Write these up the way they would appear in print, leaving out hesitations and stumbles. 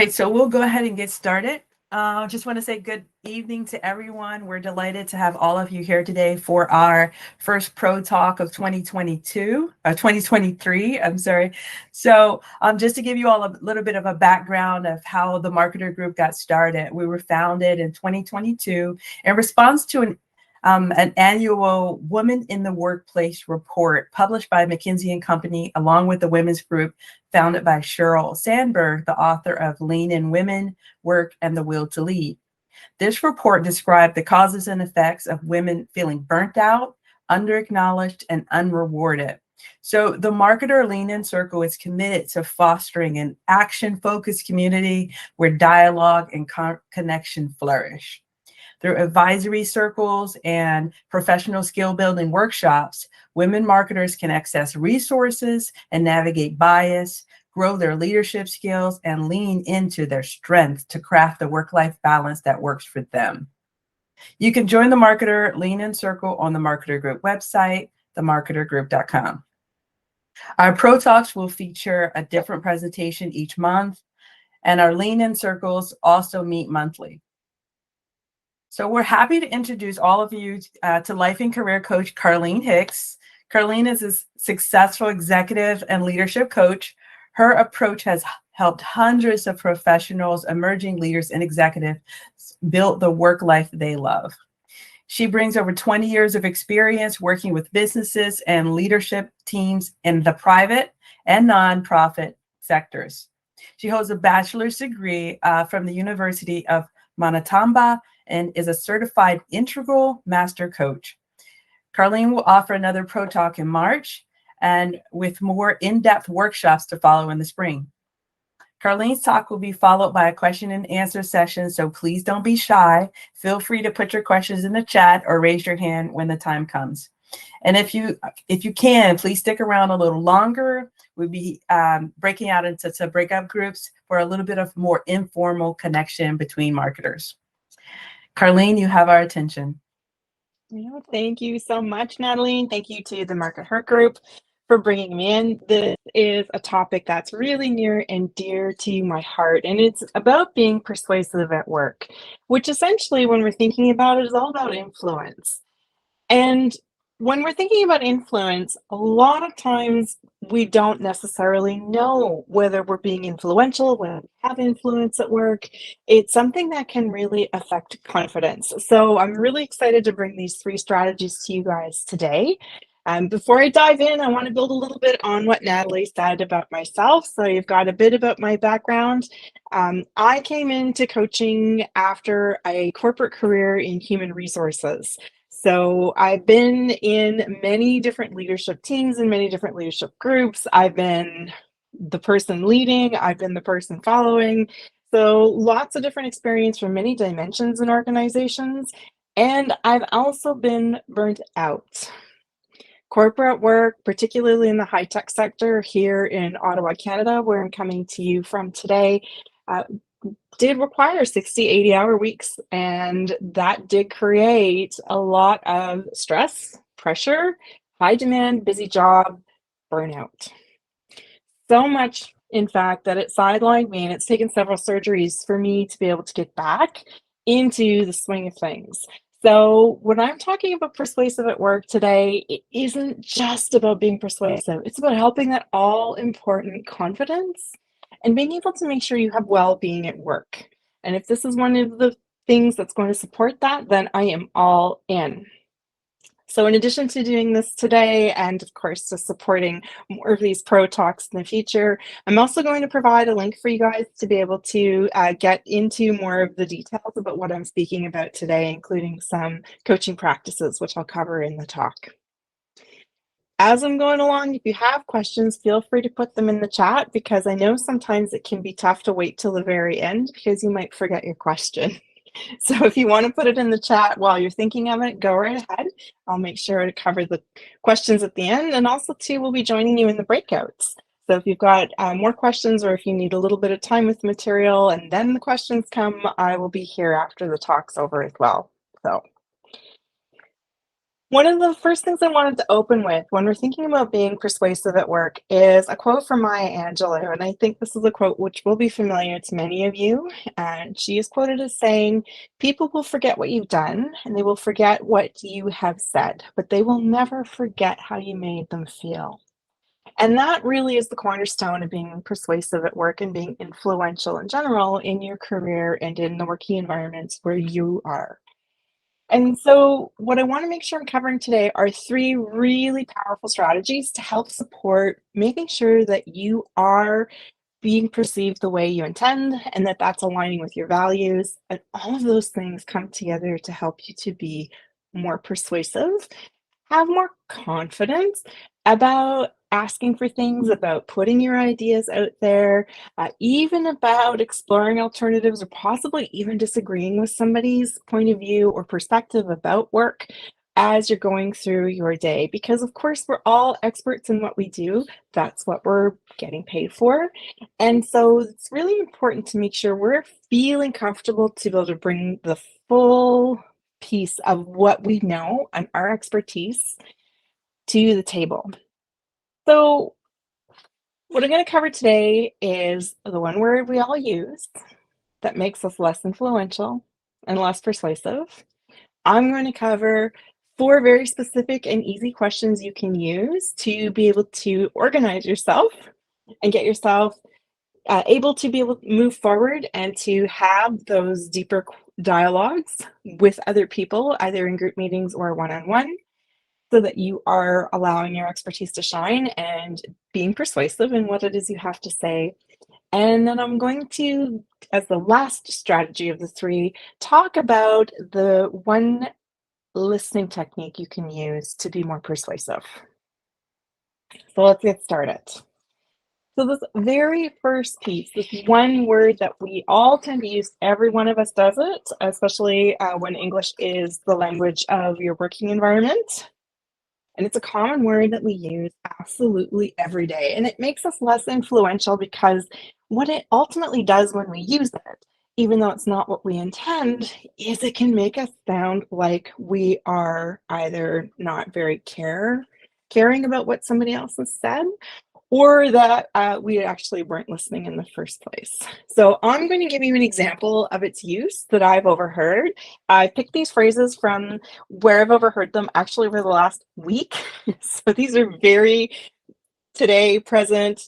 right, so we'll go ahead and get started. Just want to say good evening to everyone. We're delighted to have all of you here today for our first Pro Talk of 2023. I'm sorry. So just to give you all a little bit of a background of how the MarketHER Group got started, we were founded in 2022 in response to an annual Women in the Workplace report published by McKinsey & Company, along with the women's group founded by Sheryl Sandberg, the author of Lean In Women, Work, and the Will to Lead. This report described the causes and effects of women feeling burnt out, underacknowledged, and unrewarded. So the MarketHER Lean In Circle is committed to fostering an action-focused community where dialogue and connection flourish. Through advisory circles and professional skill building workshops, women marketers can access resources and navigate bias, grow their leadership skills, and lean into their strength to craft the work-life balance that works for them. You can join the MarketHER Lean In Circle on the MarketHER Group website, themarketergroup.com. Our Pro Talks will feature a different presentation each month, and our Lean In Circles also meet monthly. So we're happy to introduce all of you to life and career coach Carleen Hicks. Carleen is a successful executive and leadership coach. Her approach has helped hundreds of professionals, emerging leaders, and executives build the work life they love. She brings over 20 years of experience working with businesses and leadership teams in the private and nonprofit sectors. She holds a bachelor's degree from the University of Manitoba and is a certified integral master coach. Carleen will offer another Pro Talk in March, and with more in-depth workshops to follow in the spring. Carleen's talk will be followed by a question and answer session, so please don't be shy. Feel free to put your questions in the chat or raise your hand when the time comes. And if you can, please stick around a little longer. We'll be breaking out into some breakout groups for a little bit of more informal connection between marketers. Carleen, you have our attention. Thank you so much, Natalie. Thank you to the MarketHER Group for bringing me in. This is a topic that's really near and dear to my heart, and it's about being persuasive at work, which essentially, when we're thinking about it, is all about influence. And when we're thinking about influence, a lot of times we don't necessarily know whether we're being influential, whether we have influence at work. It's something that can really affect confidence. So I'm really excited to bring these 3 strategies to you guys today. Before I dive in, I want to build a little bit on what Natalie said about myself. So you've got a bit about my background. I came into coaching after a corporate career in human resources. So I've been in many different leadership teams and many different leadership groups. I've been the person leading, I've been the person following. So lots of different experience from many dimensions in organizations. And I've also been burnt out. Corporate work, particularly in the high-tech sector here in Ottawa, Canada, where I'm coming to you from today, did require 60, 80-hour weeks, and that did create a lot of stress, pressure, high demand, busy job, burnout. So much, in fact, that it sidelined me, and it's taken several surgeries for me to be able to get back into the swing of things. So when I'm talking about persuasive at work today, it isn't just about being persuasive. It's about helping that all-important confidence and being able to make sure you have well-being at work. And if this is one of the things that's going to support that, then I am all in. So in addition to doing this today, and of course, to supporting more of these Pro Talks in the future, I'm also going to provide a link for you guys to be able to get into more of the details about what I'm speaking about today, including some coaching practices, which I'll cover in the talk. As I'm going along, if you have questions, feel free to put them in the chat, because I know sometimes it can be tough to wait till the very end because you might forget your question. So if you want to put it in the chat while you're thinking of it, go right ahead. I'll make sure to cover the questions at the end. And also, too, we'll be joining you in the breakouts. So if you've got more questions, or if you need a little bit of time with the material and then the questions come, I will be here after the talk's over as well. So One of the first things I wanted to open with when we're thinking about being persuasive at work is a quote from Maya Angelou. And I think this is a quote which will be familiar to many of you. And she is quoted as saying, "People will forget what you've done and they will forget what you have said, but they will never forget how you made them feel." And that really is the cornerstone of being persuasive at work and being influential in general in your career and in the working environments where you are. And so, what I want to make sure I'm covering today are three really powerful strategies to help support making sure that you are being perceived the way you intend and that that's aligning with your values. And all of those things come together to help you to be more persuasive, have more confidence about asking for things, about putting your ideas out there, even about exploring alternatives or possibly even disagreeing with somebody's point of view or perspective about work as you're going through your day. Because, of course, we're all experts in what we do. That's what we're getting paid for. And so it's really important to make sure we're feeling comfortable to be able to bring the full piece of what we know and our expertise to the table. So, what I'm going to cover today is the one word we all use that makes us less influential and less persuasive. I'm going to cover 4 very specific and easy questions you can use to be able to organize yourself and get yourself able to be able to move forward and to have those deeper dialogues with other people, either in group meetings or one-on-one, so that you are allowing your expertise to shine and being persuasive in what it is you have to say. And then I'm going to, as the last strategy of the 3, talk about the one listening technique you can use to be more persuasive. So let's get started. So this very first piece, this one word that we all tend to use, every one of us does it, especially when English is the language of your working environment. And it's a common word that we use absolutely every day. And it makes us less influential because what it ultimately does when we use it, even though it's not what we intend, is it can make us sound like we are either not very caring about what somebody else has said, or that we actually weren't listening in the first place. So I'm going to give you an example of its use that I've overheard. I picked these phrases from where I've overheard them actually over the last week. So these are very today present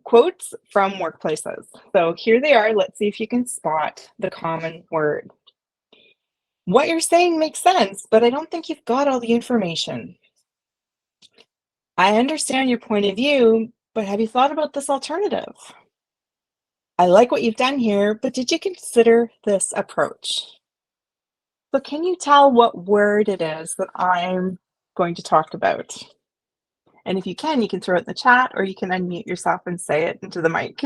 quotes from workplaces. So here they are. Let's see if you can spot the common word. "What you're saying makes sense, but I don't think you've got all the information." "I understand your point of view, but have you thought about this alternative?" "I like what you've done here, but did you consider this approach?" So can you tell what word it is that I'm going to talk about? And if you can throw it in the chat or you can unmute yourself and say it into the mic.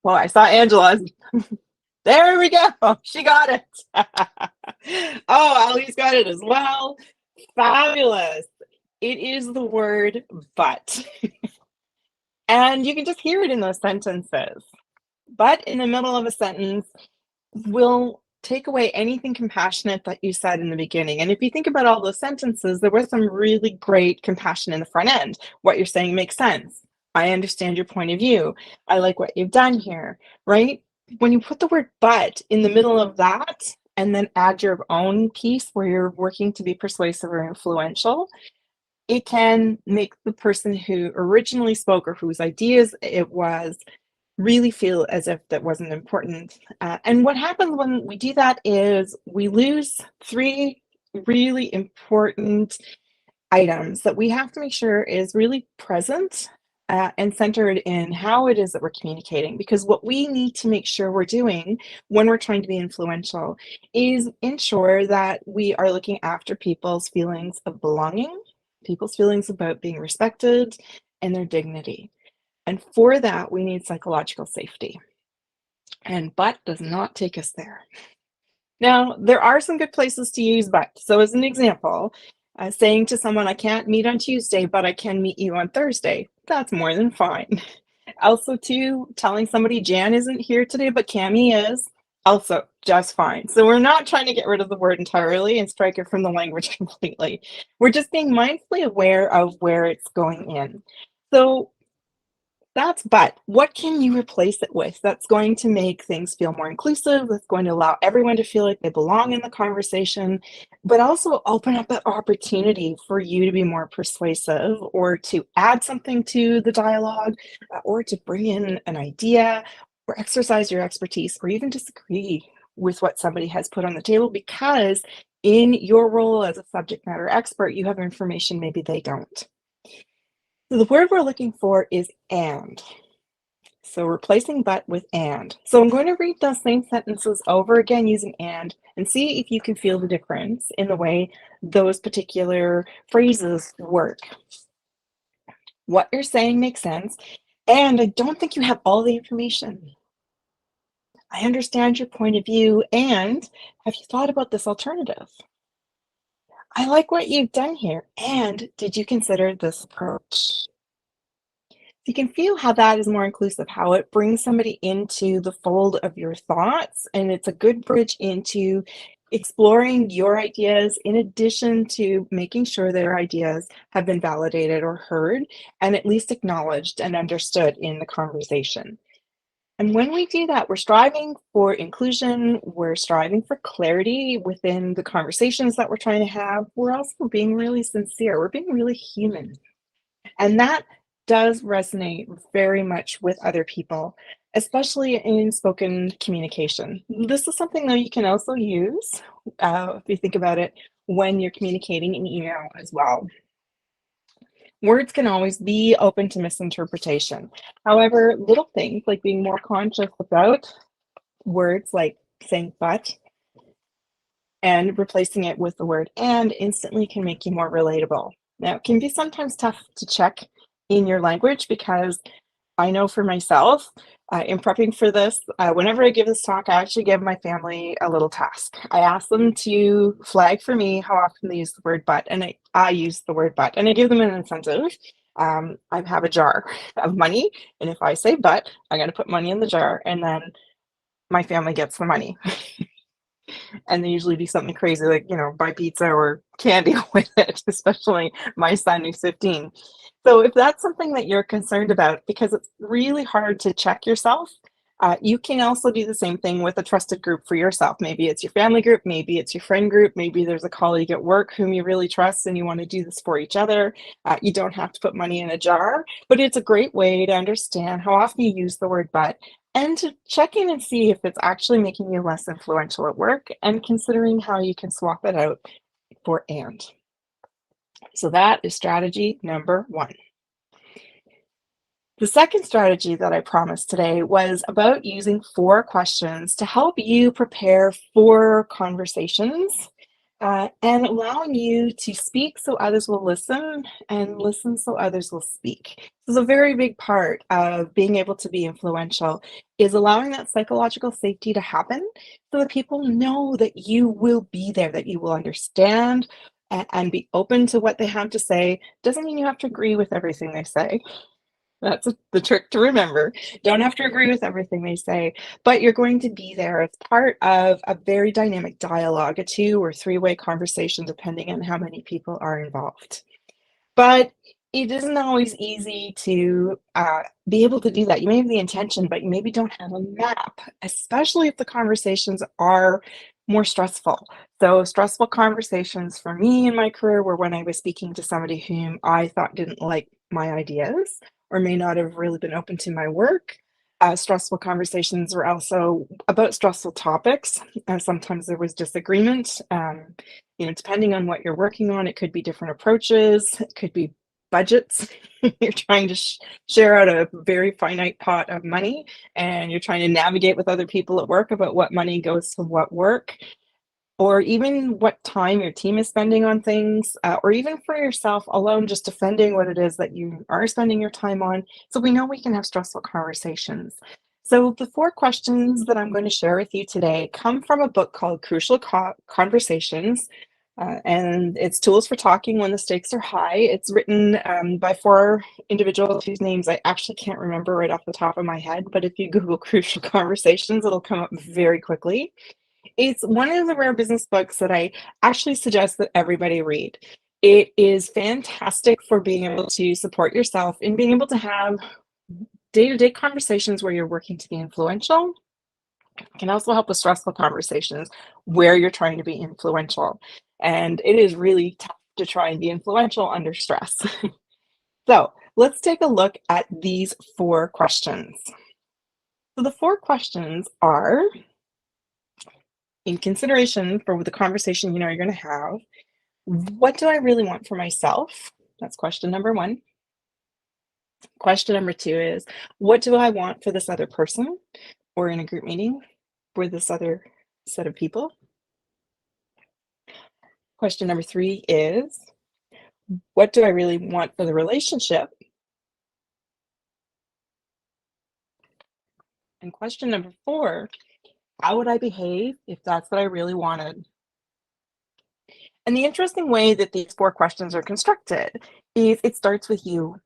Well, I saw Angela. There we go. She got it. Oh, Ali's got it as well. Fabulous. It is the word but. And you can just hear it in those sentences. But in the middle of a sentence will take away anything compassionate that you said in the beginning. And if you think about all those sentences, there was some really great compassion in the front end. What you're saying makes sense. I understand your point of view. I like what you've done here, right? When you put the word but in the middle of that and then add your own piece where you're working to be persuasive or influential, it can make the person who originally spoke or whose ideas it was really feel as if that wasn't important. And what happens when we do that is we lose 3 really important items that we have to make sure is really present and centered in how it is that we're communicating. Because what we need to make sure we're doing when we're trying to be influential is ensure that we are looking after people's feelings of belonging, people's feelings about being respected, and their dignity. And for that, we need psychological safety. And but does not take us there. Now, there are some good places to use but. So as an example, saying to someone, "I can't meet on Tuesday, but I can meet you on Thursday." That's more than fine. Also, too, telling somebody Jan isn't here today, but Cami is. also just fine. So we're not trying to get rid of the word entirely and strike it from the language completely. We're just being mindfully aware of where it's going in. So that's but. What can you replace it with that's going to make things feel more inclusive, that's going to allow everyone to feel like they belong in the conversation, but also open up an opportunity for you to be more persuasive or to add something to the dialogue or to bring in an idea or exercise your expertise or even disagree with what somebody has put on the table because in your role as a subject matter expert, you have information maybe they don't. So the word we're looking for is and. So replacing but with and. So I'm going to read those same sentences over again using and see if you can feel the difference in the way those particular phrases work. What you're saying makes sense, and I don't think you have all the information. I understand your point of view, and have you thought about this alternative? I like what you've done here, and did you consider this approach? You can feel how that is more inclusive, how it brings somebody into the fold of your thoughts, and it's a good bridge into exploring your ideas in addition to making sure their ideas have been validated or heard and at least acknowledged and understood in the conversation. And when we do that, we're striving for inclusion, we're striving for clarity within the conversations that we're trying to have. We're also being really sincere, we're being really human. And that does resonate very much with other people, especially in spoken communication. This is something that you can also use, if you think about it, when you're communicating in email as well. Words can always be open to misinterpretation. However, little things like being more conscious about words like saying but and replacing it with the word and instantly can make you more relatable. Now, it can be sometimes tough to check in your language because I know for myself, in prepping for this, whenever I give this talk, I actually give my family a little task. I ask them to flag for me how often they use the word but, and I use the word but, and I give them an incentive. I have a jar of money, and if I say but, I'm going to put money in the jar, and then my family gets the money. And they usually do something crazy like, buy pizza or candy with it, especially my son who's 15. So if that's something that you're concerned about, because it's really hard to check yourself, you can also do the same thing with a trusted group for yourself. Maybe it's your family group, maybe it's your friend group, maybe there's a colleague at work whom you really trust and you want to do this for each other. You don't have to put money in a jar, but it's a great way to understand how often you use the word but and to check in and see if it's actually making you less influential at work and considering how you can swap it out for and. So that is strategy number 1. The second strategy that I promised today was about using 4 questions to help you prepare for conversations and allowing you to speak so others will listen and listen so others will speak. This is a very big part of being able to be influential is allowing that psychological safety to happen so that people know that you will be there, that you will understand and be open to what they have to say. Doesn't mean you have to agree with everything they say. That's the trick to remember. Don't have to agree with everything they say, but you're going to be there as part of a very dynamic dialogue, a 2 or 3-way conversation, depending on how many people are involved. But it isn't always easy to be able to do that. You may have the intention, but you maybe don't have a map, especially if the conversations are more stressful. So stressful conversations for me in my career were when I was speaking to somebody whom I thought didn't like my ideas or may not have really been open to my work. Stressful conversations were also about stressful topics. Sometimes there was disagreement. Depending on what you're working on, it could be different approaches. It could be budgets. You're trying to share out a very finite pot of money, and you're trying to navigate with other people at work about what money goes to what work, or even what time your team is spending on things, or even for yourself alone, just defending what it is that you are spending your time on. So we know we can have stressful conversations. So the 4 questions that I'm going to share with you today come from a book called Crucial Conversations And it's Tools for Talking When the Stakes Are High. It's written by 4 individuals whose names I actually can't remember right off the top of my head, but if you Google Crucial Conversations, it'll come up very quickly. It's one of the rare business books that I actually suggest that everybody read. It is fantastic for being able to support yourself in being able to have day-to-day conversations where you're working to be influential. It can also help with stressful conversations where you're trying to be influential. And it is really tough to try and be influential under stress. So let's take a look at these 4 questions. So the 4 questions are, in consideration for the conversation you know you're going to have, what do I really want for myself? That's question number 1. Question number 2 is, what do I want for this other person or in a group meeting for this other set of people? Question number 3 is, what do I really want for the relationship? And question number 4, how would I behave if that's what I really wanted? And the interesting way that these 4 questions are constructed is it starts with you.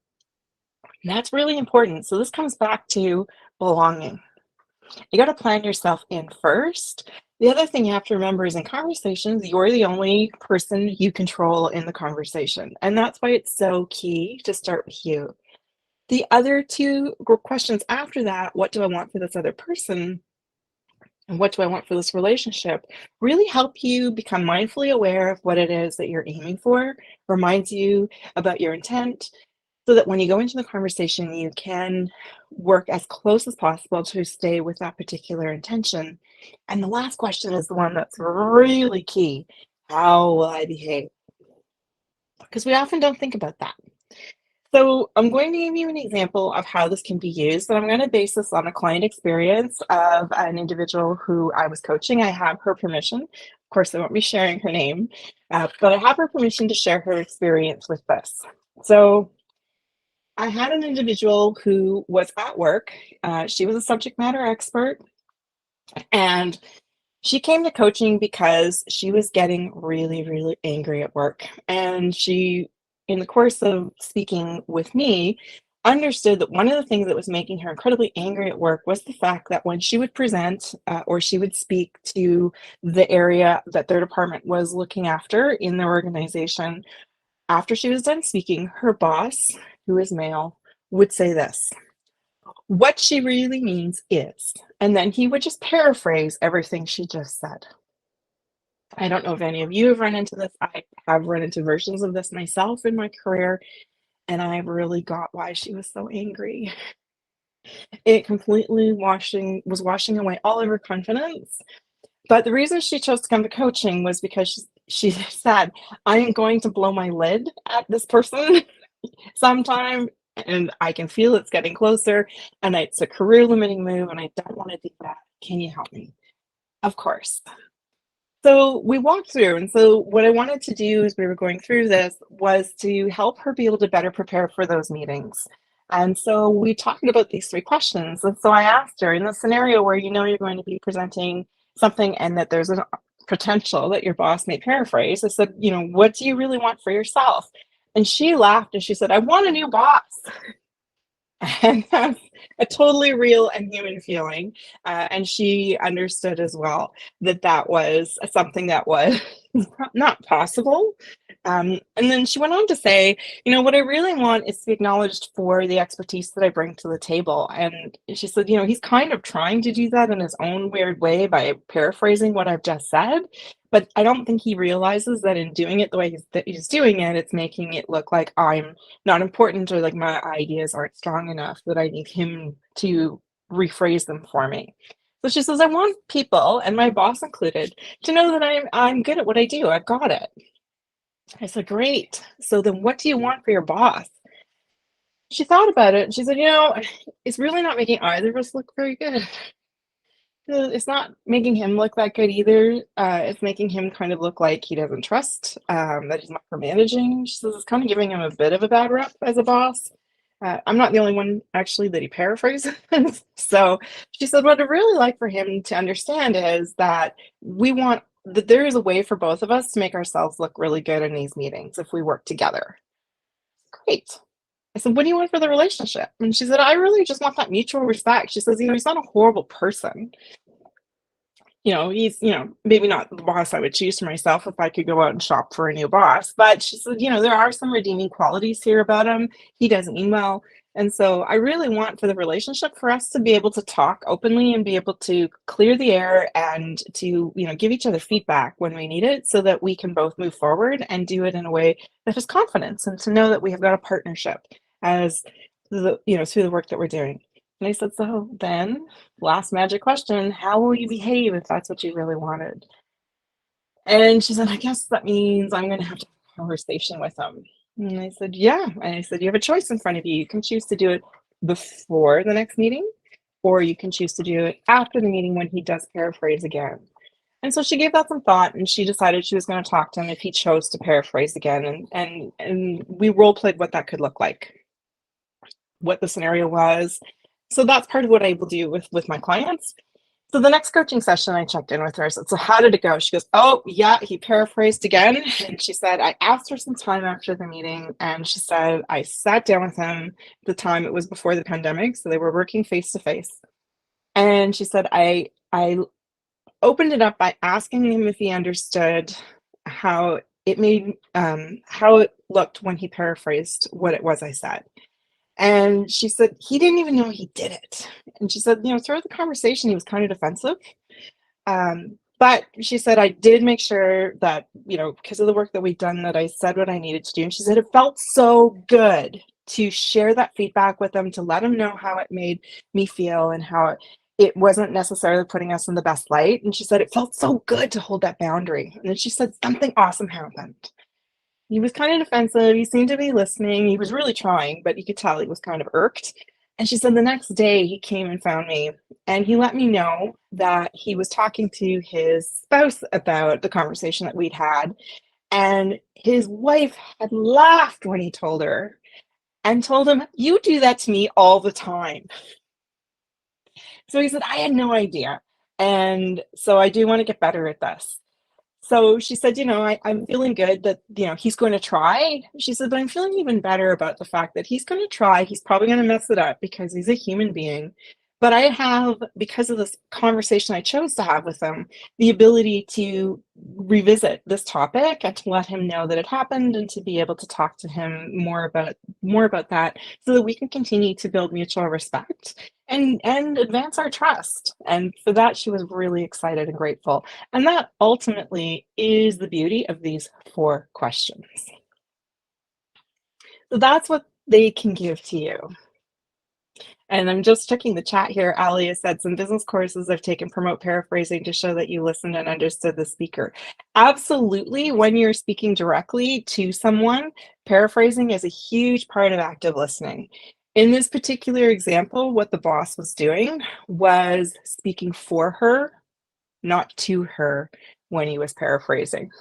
And that's really important. So this comes back to belonging. You got to plan yourself in first. The other thing you have to remember is in conversations, you're the only person you control in the conversation. And that's why it's so key to start with you. The other 2 questions after that, what do I want for this other person? And what do I want for this relationship? Really help you become mindfully aware of what it is that you're aiming for, reminds you about your intent, so that when you go into the conversation, you can work as close as possible to stay with that particular intention. And the last question is the one that's really key. How will I behave? Because we often don't think about that. So I'm going to give you an example of how this can be used, and I'm going to base this on a client experience of an individual who I was coaching. I have her permission. Of course, I won't be sharing her name, but I have her permission to share her experience with this. So I had an individual who was at work. She was a subject matter expert, and she came to coaching because she was getting really, really angry at work. And she, in the course of speaking with me, understood that one of the things that was making her incredibly angry at work was the fact that when she would present or she would speak to the area that their department was looking after in their organization, after she was done speaking, her boss, who is male, would say this: what she really means is, and then he would just paraphrase everything she just said. I don't know if any of you have run into this. I have run into versions of this myself in my career, and I really got why she was so angry. It completely was washing away all of her confidence. But the reason she chose to come to coaching was because she said, I am going to blow my lid at this person sometime, and I can feel it's getting closer, and it's a career limiting move, and I don't want to do that. Can you help me? Of course. So we walked through, and so what I wanted to do as we were going through this was to help her be able to better prepare for those meetings. And so we talked about these 3 questions. And so I asked her, in the scenario where you know you're going to be presenting something and that there's a potential that your boss may paraphrase, I said, what do you really want for yourself? And she laughed and she said, I want a new boss. And that's a totally real and human feeling. And she understood as well that that was something that was not possible. And then she went on to say, what I really want is to be acknowledged for the expertise that I bring to the table. And she said, he's kind of trying to do that in his own weird way by paraphrasing what I've just said. But I don't think he realizes that in doing it the way he's doing it, it's making it look like I'm not important or like my ideas aren't strong enough, that I need him to rephrase them for me. So she says, I want people, and my boss included, to know that I'm good at what I do. I've got it. I said, great. So then what do you want for your boss? She thought about it and she said, it's really not making either of us look very good. It's not making him look that good either. It's making him kind of look like he doesn't trust, that he's micromanaging. She says it's kind of giving him a bit of a bad rep as a boss. I'm not the only one actually that he paraphrases. So she said, what I'd really like for him to understand is that we want that there is a way for both of us to make ourselves look really good in these meetings if we work together. Great. I said, what do you want for the relationship? And she said, I really just want that mutual respect. She says, he's not a horrible person. He's, maybe not the boss I would choose for myself if I could go out and shop for a new boss. But she said, there are some redeeming qualities here about him. He doesn't mean well. And so I really want for the relationship for us to be able to talk openly and be able to clear the air and to, give each other feedback when we need it so that we can both move forward and do it in a way that has confidence and to know that we have got a partnership as through the work that we're doing. And I said, so then last magic question, how will you behave if that's what you really wanted? And she said, I guess that means I'm going to have to have a conversation with him. And I said, yeah. And I said, you have a choice in front of you. You can choose to do it before the next meeting, or you can choose to do it after the meeting when he does paraphrase again. And so she gave that some thought, and she decided she was going to talk to him if he chose to paraphrase again. And we role played what that could look like, what the scenario was. So that's part of what I will do with my clients. So the next coaching session, I checked in with her. I said, so how did it go? She goes, oh, yeah, he paraphrased again. And she said, I asked her some time after the meeting. And she said, I sat down with him. At the time, it was before the pandemic. So they were working face to face. And she said, I opened it up by asking him if he understood how it looked when he paraphrased what it was I said. And she said, he didn't even know he did it. And she said, throughout the conversation, he was kind of defensive. But she said, I did make sure that, because of the work that we've done, that I said what I needed to do. And she said, it felt so good to share that feedback with him, to let him know how it made me feel and how it wasn't necessarily putting us in the best light. And she said, it felt so good to hold that boundary. And then she said, something awesome happened. He was kind of defensive. He seemed to be listening. He was really trying, but you could tell he was kind of irked. And she said the next day he came and found me and he let me know that he was talking to his spouse about the conversation that we'd had. And his wife had laughed when he told her and told him, you do that to me all the time. So he said, I had no idea. And so I do want to get better at this. So she said, I'm feeling good that, he's going to try. She said, but I'm feeling even better about the fact that he's going to try. He's probably going to mess it up because he's a human being. But I have, because of this conversation I chose to have with him, the ability to revisit this topic and to let him know that it happened and to be able to talk to him more about that so that we can continue to build mutual respect and advance our trust. And for that, she was really excited and grateful. And that ultimately is the beauty of these 4 questions. So that's what they can give to you. And I'm just checking the chat here. Ali has said some business courses I've taken promote paraphrasing to show that you listened and understood the speaker. Absolutely. When you're speaking directly to someone, paraphrasing is a huge part of active listening. In this particular example, what the boss was doing was speaking for her, not to her, when he was paraphrasing.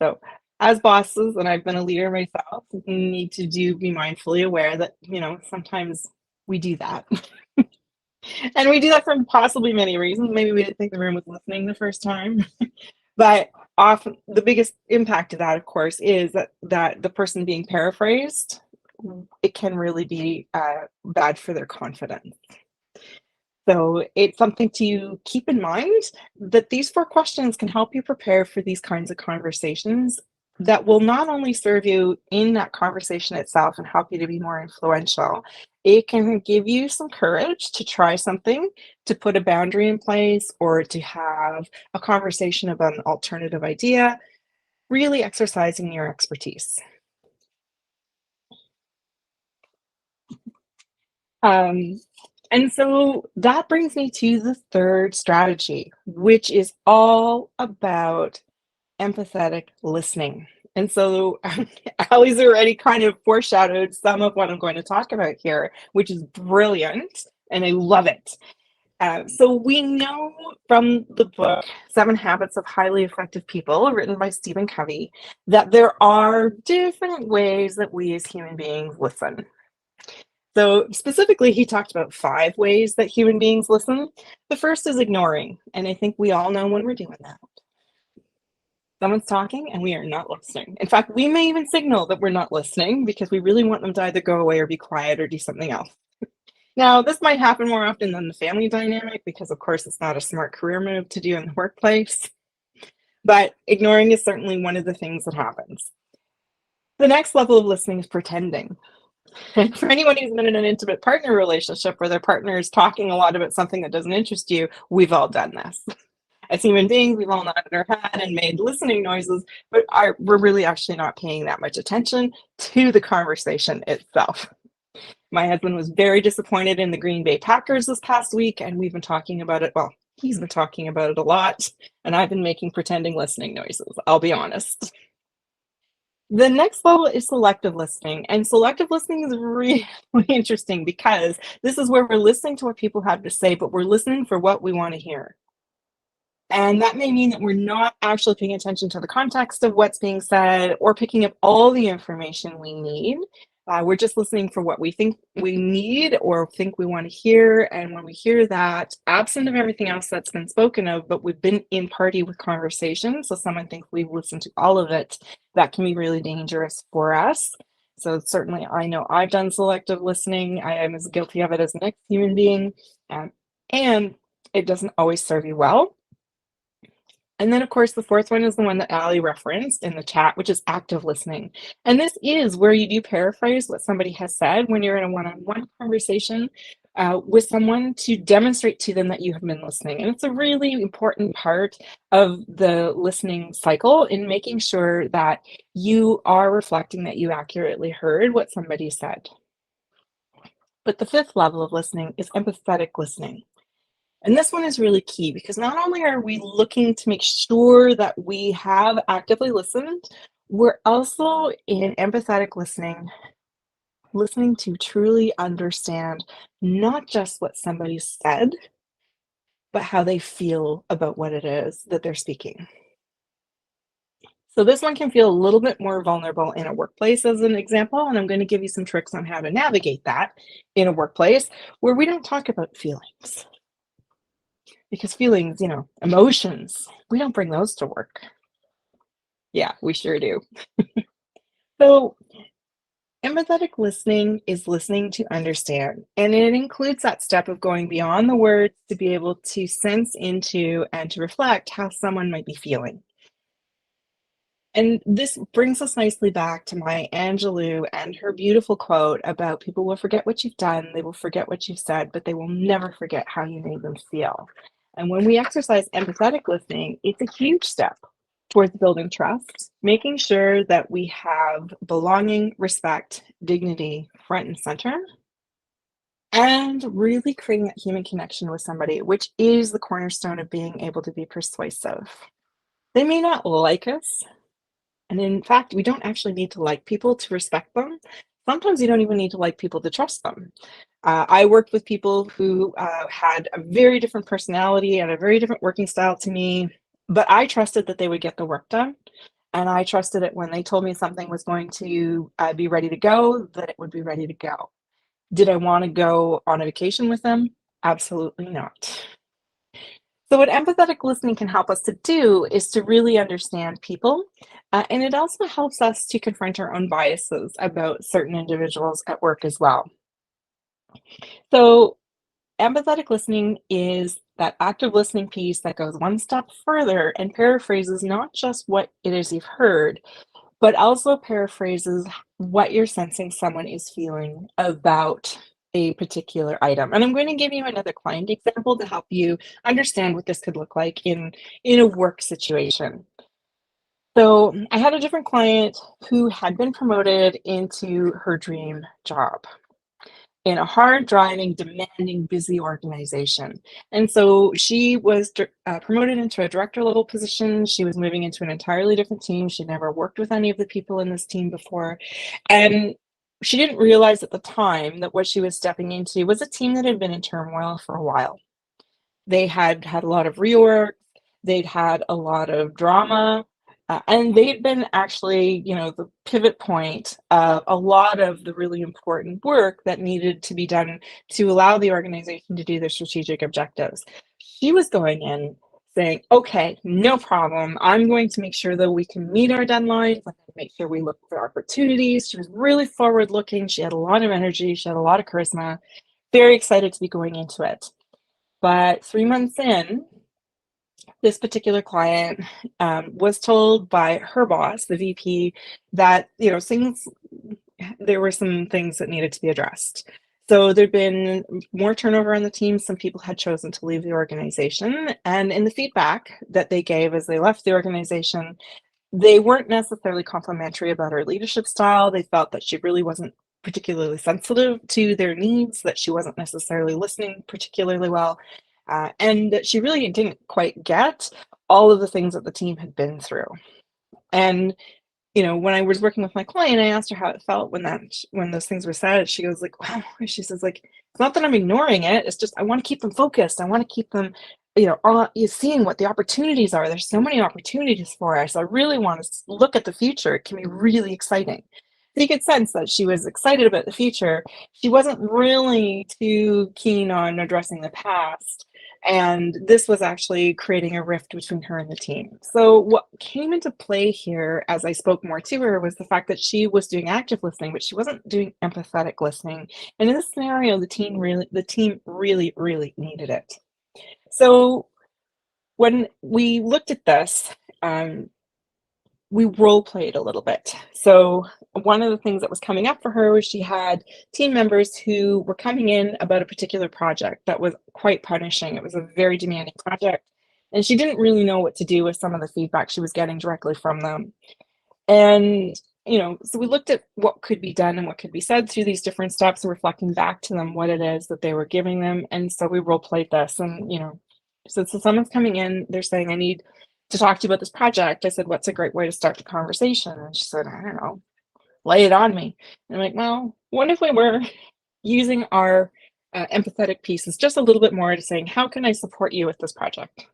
So as bosses, and I've been a leader myself, you need to be mindfully aware that, sometimes we do that. And we do that for possibly many reasons. Maybe we didn't think the room was listening the first time. But often the biggest impact of that, of course, is that the person being paraphrased, it can really be bad for their confidence. So it's something to keep in mind that these 4 questions can help you prepare for these kinds of conversations that will not only serve you in that conversation itself and help you to be more influential, it can give you some courage to try something, to put a boundary in place, or to have a conversation about an alternative idea, really exercising your expertise. And so that brings me to the 3rd strategy, which is all about empathetic listening. And so Allie's already kind of foreshadowed some of what I'm going to talk about here, which is brilliant, and I love it. So we know from the book, 7 Habits of Highly Effective People, written by Stephen Covey, that there are different ways that we as human beings listen. So specifically, he talked about 5 ways that human beings listen. The first is ignoring. And I think we all know when we're doing that. Someone's talking and we are not listening. In fact, we may even signal that we're not listening because we really want them to either go away or be quiet or do something else. Now, this might happen more often than the family dynamic because, of course, it's not a smart career move to do in the workplace. But ignoring is certainly one of the things that happens. The next level of listening is pretending. And for anyone who's been in an intimate partner relationship where their partner is talking a lot about something that doesn't interest you, we've all done this. As human beings, we've all nodded our head and made listening noises, but we're really actually not paying that much attention to the conversation itself. My husband was very disappointed in the Green Bay Packers this past week, and we've been talking about it. Well, he's been talking about it a lot, and I've been making pretending listening noises, I'll be honest. The next level is selective listening, and selective listening is really interesting because this is where we're listening to what people have to say, but we're listening for what we want to hear. And that may mean that we're not actually paying attention to the context of what's being said or picking up all the information we need. We're just listening for what we think we need or think we want to hear. And when we hear that, absent of everything else that's been spoken of, but we've been in party with conversation, so someone thinks we've listened to all of it, that can be really dangerous for us. So certainly I know I've done selective listening. I am as guilty of it as the next human being. And it doesn't always serve you well. And then, of course, the fourth one is the one that Ali referenced in the chat, which is active listening. And this is where you do paraphrase what somebody has said when you're in a one-on-one conversation with someone to demonstrate to them that you have been listening. And it's a really important part of the listening cycle in making sure that you are reflecting that you accurately heard what somebody said. But the fifth level of listening is empathetic listening. And this one is really key because not only are we looking to make sure that we have actively listened, we're also in empathetic listening to truly understand not just what somebody said, but how they feel about what it is that they're speaking. So this one can feel a little bit more vulnerable in a workplace as an example, and I'm going to give you some tricks on how to navigate that in a workplace where we don't talk about feelings. Because feelings, emotions, we don't bring those to work. Yeah, we sure do. So empathetic listening is listening to understand, and it includes that step of going beyond the words to be able to sense into and to reflect how someone might be feeling. And this brings us nicely back to Maya Angelou and her beautiful quote about people will forget what you've done, they will forget what you've said, but they will never forget how you made them feel. And when we exercise empathetic listening, it's a huge step towards building trust, making sure that we have belonging, respect, dignity front and center, and really creating that human connection with somebody, which is the cornerstone of being able to be persuasive. They may not like us. And in fact, we don't actually need to like people to respect them. Sometimes you don't even need to like people to trust them. I worked with people who had a very different personality and a very different working style to me, but I trusted that they would get the work done. And I trusted it when they told me something was going to be ready to go, that it would be ready to go. Did I want to go on a vacation with them? Absolutely not. So what empathetic listening can help us to do is to really understand people. And it also helps us to confront our own biases about certain individuals at work as well. So empathetic listening is that active listening piece that goes one step further and paraphrases not just what it is you've heard, but also paraphrases what you're sensing someone is feeling about a particular item. And I'm going to give you another client example to help you understand what this could look like in a work situation. So I had a different client who had been promoted into her dream job in a hard driving, demanding, busy organization. And so she was promoted into a director level position. She was moving into an entirely different team. She'd never worked with any of the people in this team before. And she didn't realize at the time that what she was stepping into was a team that had been in turmoil for a while. They had had a lot of reorg, they'd had a lot of drama, and they'd been actually, the pivot point of a lot of the really important work that needed to be done to allow the organization to do their strategic objectives. She was going in saying, okay, no problem. I'm going to make sure that we can meet our deadlines. I'm going to make sure we look for opportunities. She was really forward looking. She had a lot of energy. She had a lot of charisma. Very excited to be going into it. But 3 months in, this particular client was told by her boss, the VP, that there were some things that needed to be addressed. So there'd been more turnover on the team. Some people had chosen to leave the organization. And in the feedback that they gave as they left the organization, they weren't necessarily complimentary about her leadership style. They felt that she really wasn't particularly sensitive to their needs, that she wasn't necessarily listening particularly well, and that she really didn't quite get all of the things that the team had been through. And when I was working with my client, I asked her how it felt when those things were said. She goes like, wow. She says like, it's not that I'm ignoring it. It's just I want to keep them focused. I want to keep them, seeing what the opportunities are. There's so many opportunities for us. I really want to look at the future. It can be really exciting. So you could sense that she was excited about the future. She wasn't really too keen on addressing the past. And this was actually creating a rift between her and the team. So what came into play here as I spoke more to her was the fact that she was doing active listening, but she wasn't doing empathetic listening. And in this scenario, the team really, really needed it. So when we looked at this, we role played a little bit. So one of the things that was coming up for her was she had team members who were coming in about a particular project that was quite punishing. It was a very demanding project, and she didn't really know what to do with some of the feedback she was getting directly from them. And so we looked at what could be done and what could be said through these different steps, reflecting back to them what it is that they were giving them. And so we role played this, and so someone's coming in, they're saying, I need to talk to you about this project. I said, what's a great way to start the conversation? And she said, I don't know, lay it on me. And I'm like, well, what if we were using our empathetic pieces just a little bit more to saying, how can I support you with this project?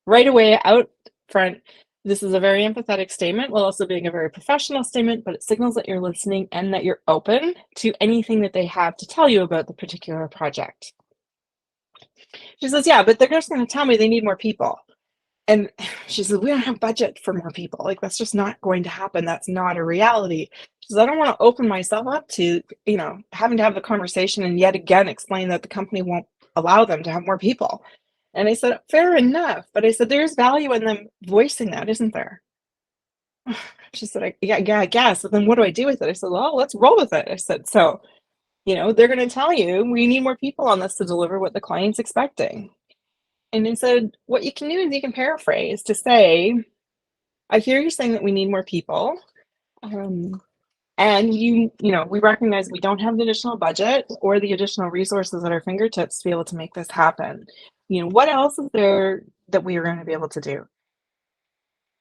Right away, out front, this is a very empathetic statement while also being a very professional statement, but it signals that you're listening and that you're open to anything that they have to tell you about the particular project. She says, yeah, but they're just going to tell me they need more people. And she said, we don't have budget for more people. Like, that's just not going to happen. That's not a reality. She says, I don't want to open myself up to, having to have the conversation and yet again explain that the company won't allow them to have more people. And I said, fair enough. But I said, there's value in them voicing that, isn't there? She said, yeah, I guess. But then what do I do with it? I said, well, let's roll with it. I said, so, they're going to tell you we need more people on this to deliver what the client's expecting. And I said, what you can do is you can paraphrase to say, I hear you saying that we need more people. And we recognize we don't have the additional budget or the additional resources at our fingertips to be able to make this happen. What else is there that we are going to be able to do?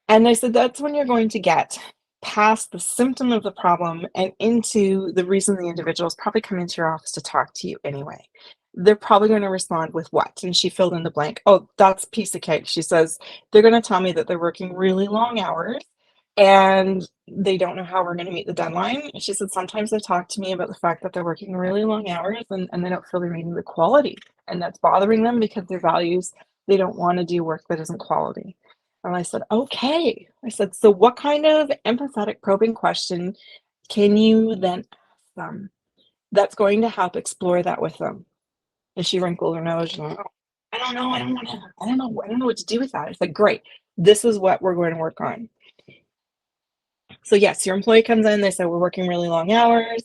And I said, that's when you're going to get past the symptom of the problem and into the reason the individual is probably coming into your office to talk to you anyway. They're probably going to respond with what? And she filled in the blank. Oh, that's a piece of cake. She says, they're going to tell me that they're working really long hours and they don't know how we're going to meet the deadline. She said, sometimes they talk to me about the fact that they're working really long hours and they don't feel they're meeting the quality. And that's bothering them because their values, they don't want to do work that isn't quality. And I said, okay. I said, so what kind of empathetic probing question can you then ask them that's going to help explore that with them? And she wrinkled her nose. And I don't know. I don't know what to do with that. I said, great. This is what we're going to work on. So yes, your employee comes in. They say, we're working really long hours.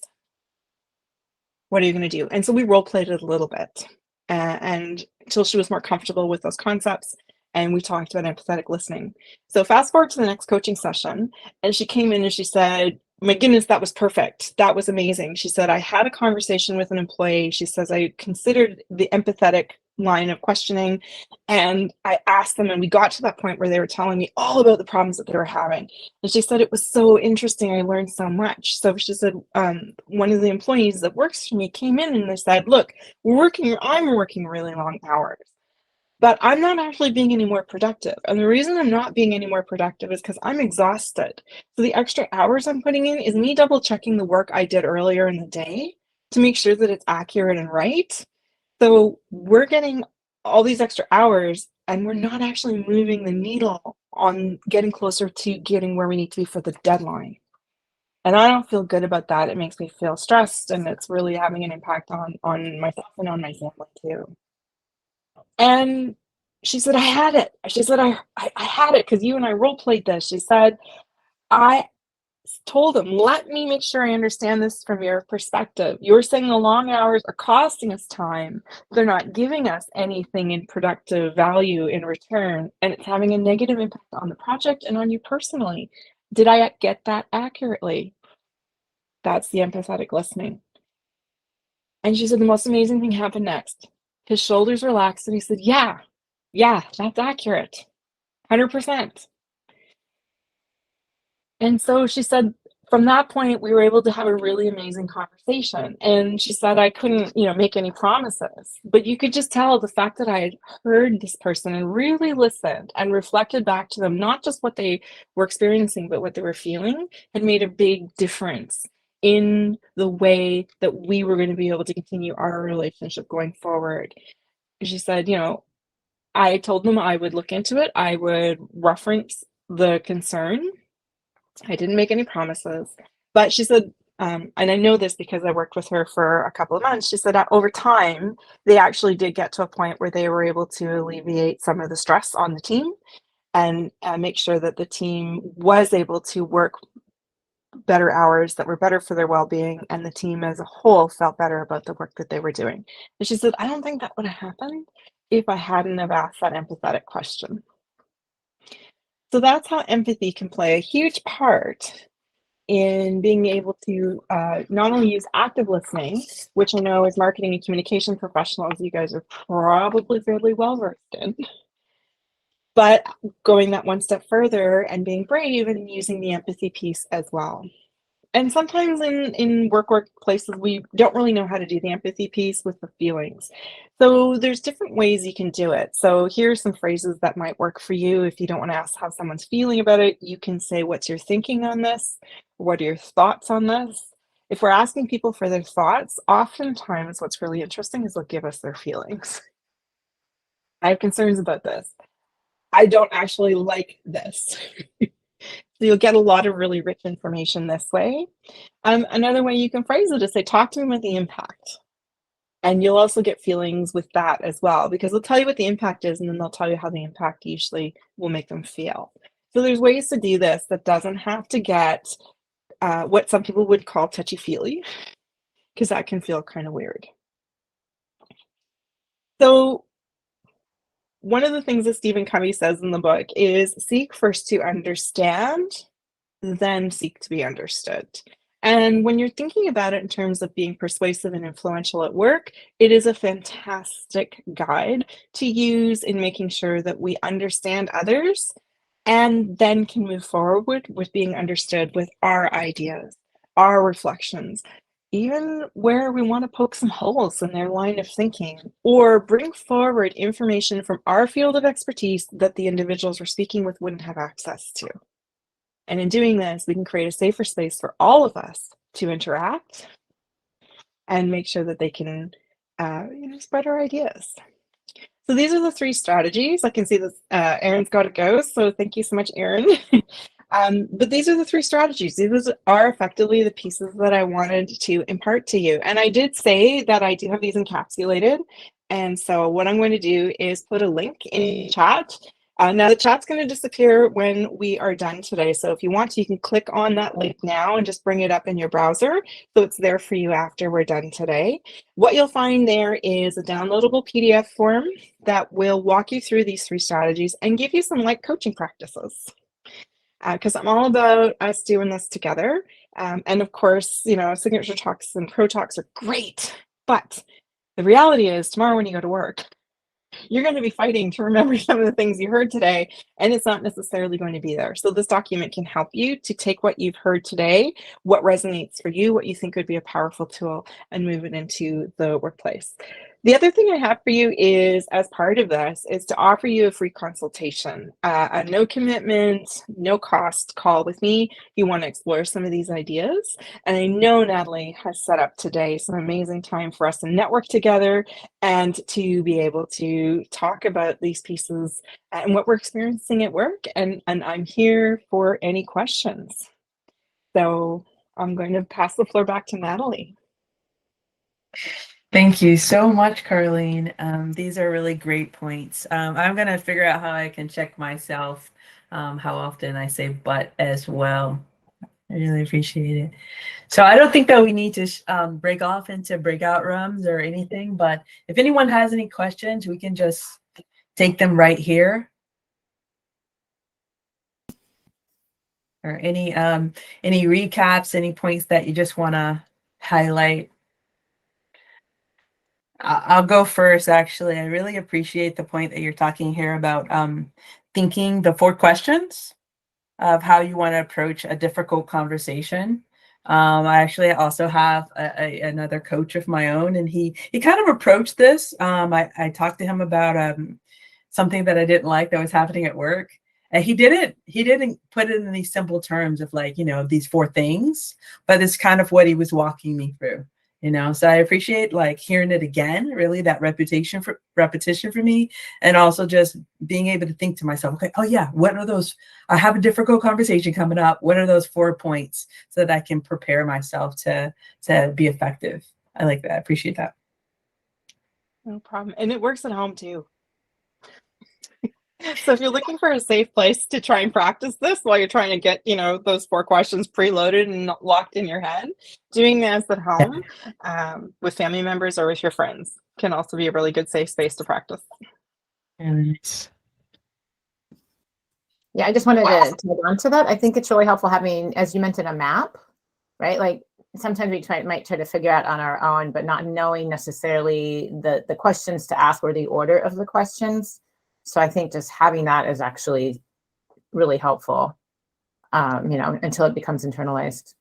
What are you going to do? And so we role played it a little bit and until she was more comfortable with those concepts. And we talked about empathetic listening. So fast forward to the next coaching session. And she came in and she said, my goodness, that was perfect. That was amazing. She said, I had a conversation with an employee. She says, I considered the empathetic line of questioning and I asked them, and we got to that point where they were telling me all about the problems that they were having. And she said, it was so interesting. I learned so much. So she said, one of the employees that works for me came in and they said, look, I'm working really long hours, but I'm not actually being any more productive. And the reason I'm not being any more productive is because I'm exhausted. So the extra hours I'm putting in is me double checking the work I did earlier in the day to make sure that it's accurate and right. So we're getting all these extra hours and we're not actually moving the needle on getting closer to getting where we need to be for the deadline. And I don't feel good about that. It makes me feel stressed, and it's really having an impact on myself and on my family too. And she said, I had it. She said, I had it because you and I role played this. She said, I told him, let me make sure I understand this from your perspective. You're saying the long hours are costing us time. They're not giving us anything in productive value in return, and it's having a negative impact on the project and on you personally. Did I get that accurately? That's the empathetic listening. And she said the most amazing thing happened next. His shoulders relaxed and he said, yeah, that's accurate. 100%. And so she said, from that point, we were able to have a really amazing conversation. And she said, I couldn't, make any promises, but you could just tell the fact that I had heard this person and really listened and reflected back to them, not just what they were experiencing, but what they were feeling, had made a big difference in the way that we were going to be able to continue our relationship going forward. She said, I told them I would look into it. I would reference the concern. I didn't make any promises, but she said, and I know this because I worked with her for a couple of months, she said that over time, they actually did get to a point where they were able to alleviate some of the stress on the team and make sure that the team was able to work better hours that were better for their well-being, and the team as a whole felt better about the work that they were doing. And she said, I don't think that would have happened if I hadn't have asked that empathetic question. So that's how empathy can play a huge part in being able to not only use active listening, which I know as marketing and communication professionals, you guys are probably fairly well versed in, but going that one step further and being brave and using the empathy piece as well. And sometimes in workplaces, we don't really know how to do the empathy piece with the feelings. So there's different ways you can do it. So here's some phrases that might work for you. If you don't want to ask how someone's feeling about it, you can say, what's your thinking on this? What are your thoughts on this? If we're asking people for their thoughts, oftentimes what's really interesting is they'll give us their feelings. I have concerns about this. I don't actually like this. So you'll get a lot of really rich information this way. Another way you can phrase it is say, talk to them about the impact. And you'll also get feelings with that as well, because they'll tell you what the impact is, and then they'll tell you how the impact usually will make them feel. So there's ways to do this that doesn't have to get what some people would call touchy-feely, because that can feel kind of weird. So one of the things that Stephen Covey says in the book is seek first to understand, then seek to be understood. And when you're thinking about it in terms of being persuasive and influential at work, it is a fantastic guide to use in making sure that we understand others and then can move forward with being understood with our ideas, our reflections, even where we want to poke some holes in their line of thinking or bring forward information from our field of expertise that the individuals we're speaking with wouldn't have access to. And in doing this, we can create a safer space for all of us to interact and make sure that they can spread our ideas. So these are the 3 strategies. I can see that Erin's got to go, so thank you so much, Erin. But these are the 3 strategies. These are effectively the pieces that I wanted to impart to you. And I did say that I do have these encapsulated. And so what I'm going to do is put a link in the chat. Now the chat's going to disappear when we are done today. So if you want to, you can click on that link now and just bring it up in your browser. So it's there for you after we're done today. What you'll find there is a downloadable PDF form that will walk you through these 3 strategies and give you some light coaching practices. Because I'm all about us doing this together. And of course, signature talks and ProTalks are great. But the reality is tomorrow when you go to work, you're going to be fighting to remember some of the things you heard today, and it's not necessarily going to be there. So this document can help you to take what you've heard today, what resonates for you, what you think would be a powerful tool, and move it into the workplace. The other thing I have for you is, as part of this, is to offer you a free consultation, a no commitment, no cost call with me. You want to explore some of these ideas. And I know Natalie has set up today some amazing time for us to network together and to be able to talk about these pieces and what we're experiencing at work. And I'm here for any questions. So I'm going to pass the floor back to Natalie. Thank you so much, Carleen. These are really great points. I'm going to figure out how I can check myself, how often I say but as well. I really appreciate it. So I don't think that we need to break off into breakout rooms or anything, but if anyone has any questions, we can just take them right here. Or any recaps, any points that you just want to highlight. I'll go first, actually. I really appreciate the point that you're talking here about thinking the 4 questions of how you want to approach a difficult conversation. I actually also have another coach of my own, and he kind of approached this. I talked to him about something that I didn't like that was happening at work. And he didn't put it in these simple terms of like, these 4 things, but it's kind of what he was walking me through. So I appreciate like hearing it again, really that repetition for me, and also just being able to think to myself, okay, oh yeah, what are those? I have a difficult conversation coming up. What are those 4 points so that I can prepare myself to be effective? I like that. I appreciate that. No problem. And it works at home too. So if you're looking for a safe place to try and practice this while you're trying to get, those 4 questions preloaded and locked in your head, doing this at home with family members or with your friends can also be a really good safe space to practice. Nice. Yeah, I just wanted to add on to that. I think it's really helpful having, as you mentioned, a map, right? Like sometimes we might try to figure out on our own, but not knowing necessarily the questions to ask or the order of the questions. So I think just having that is actually really helpful, until it becomes internalized.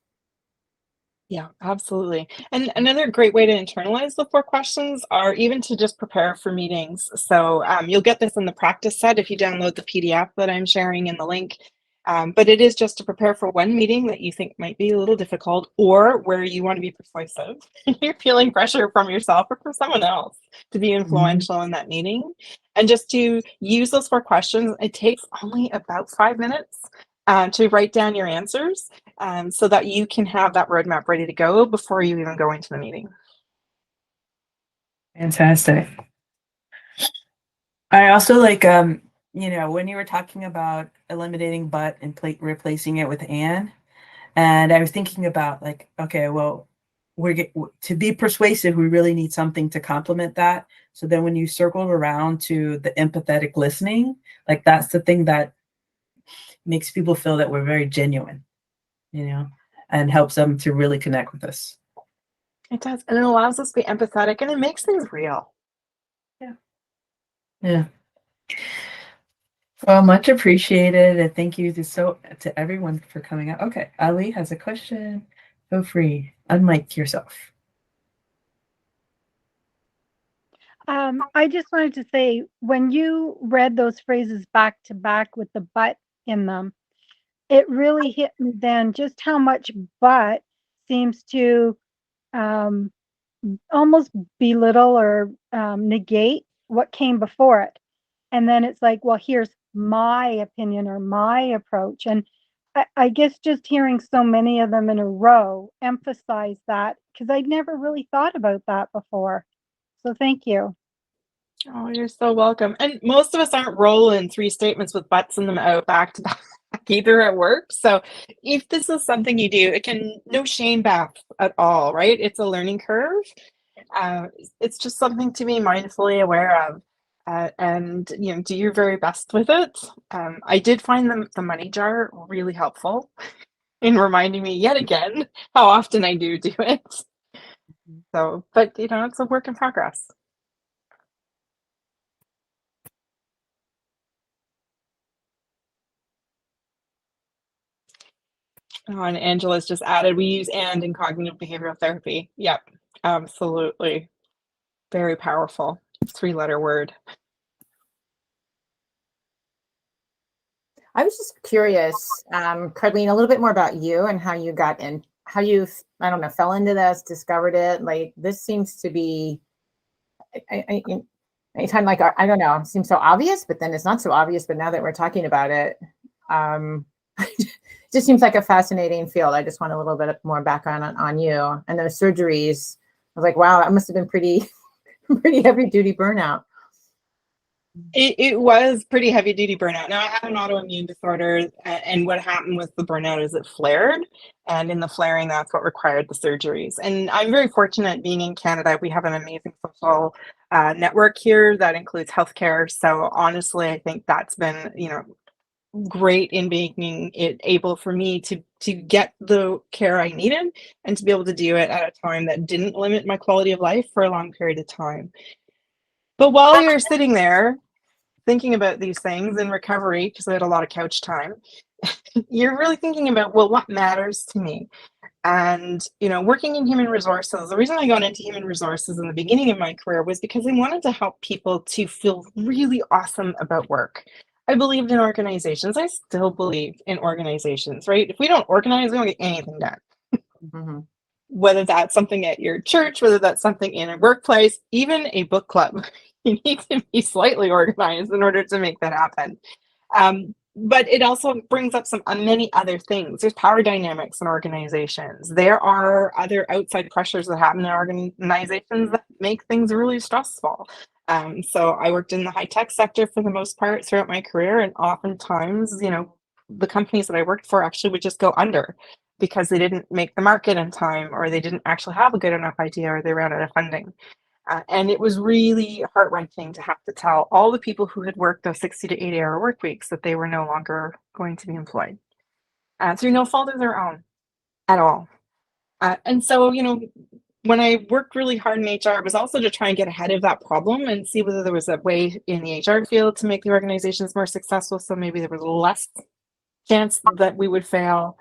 Yeah, absolutely. And another great way to internalize the 4 questions are even to just prepare for meetings. So you'll get this in the practice set if you download the PDF that I'm sharing in the link. But it is just to prepare for one meeting that you think might be a little difficult, or where you want to be persuasive. You're feeling pressure from yourself or from someone else to be influential in that meeting. And just to use those 4 questions, it takes only about 5 minutes to write down your answers so that you can have that roadmap ready to go before you even go into the meeting. Fantastic. I also like, when you were talking about eliminating but and replacing it with and I was thinking about like, okay, well, to be persuasive, we really need something to complement that. So then when you circle around to the empathetic listening, like that's the thing that makes people feel that we're very genuine, and helps them to really connect with us. It does. And it allows us to be empathetic and it makes things real. Yeah. Yeah. Well, much appreciated. And thank you to everyone for coming out. Okay. Ali has a question. Feel free. Unmic yourself. I just wanted to say, when you read those phrases back to back with the but in them, it really hit me then just how much but seems to almost belittle or negate what came before it. And then it's like, well, here's my opinion or my approach. And I guess just hearing so many of them in a row emphasize that, because I'd never really thought about that before. So thank you. Oh, you're so welcome. And most of us aren't rolling 3 statements with butts in them out back to back either at work. So if this is something you do, it can no shame back at all, right? It's a learning curve. It's just something to be mindfully aware of. And do your very best with it. I did find the money jar really helpful in reminding me yet again how often I do it. So, but it's a work in progress. Oh, and Angela's just added, we use and in cognitive behavioral therapy. Yep, absolutely. Very powerful 3-letter word. I was just curious, Carleen, a little bit more about you and how you got in, how you, I don't know, fell into this, discovered it. Like, this seems to be, anytime, like, I don't know, it seems so obvious, but then it's not so obvious. But now that we're talking about it, it just seems like a fascinating field. I just want a little bit more background on you and those surgeries. I was like, wow, that must have been pretty, pretty heavy duty burnout. It was pretty heavy duty burnout. Now, I had an autoimmune disorder, and what happened with the burnout is it flared. And in the flaring, that's what required the surgeries. And I'm very fortunate being in Canada. We have an amazing social network here that includes healthcare. So honestly, I think that's been, great in making it able for me to get the care I needed and to be able to do it at a time that didn't limit my quality of life for a long period of time. But while you're sitting there thinking about these things in recovery, because I had a lot of couch time, you're really thinking about, well, what matters to me? And, working in human resources, the reason I got into human resources in the beginning of my career was because I wanted to help people to feel really awesome about work. I believed in organizations. I still believe in organizations, right? If we don't organize, we don't get anything done. Mm-hmm. Whether that's something at your church, whether that's something in a workplace, even a book club, you need to be slightly organized in order to make that happen. But it also brings up many other things. There's power dynamics in organizations. There are other outside pressures that happen in organizations that make things really stressful. So I worked in the high tech sector for the most part throughout my career, and oftentimes, the companies that I worked for actually would just go under because they didn't make the market in time, or they didn't actually have a good enough idea, or they ran out of funding. And it was really heart-wrenching to have to tell all the people who had worked those 60 to 80-hour work weeks that they were no longer going to be employed through no fault of their own at all. And so, when I worked really hard in HR, it was also to try and get ahead of that problem and see whether there was a way in the HR field to make the organizations more successful. So maybe there was less chance that we would fail.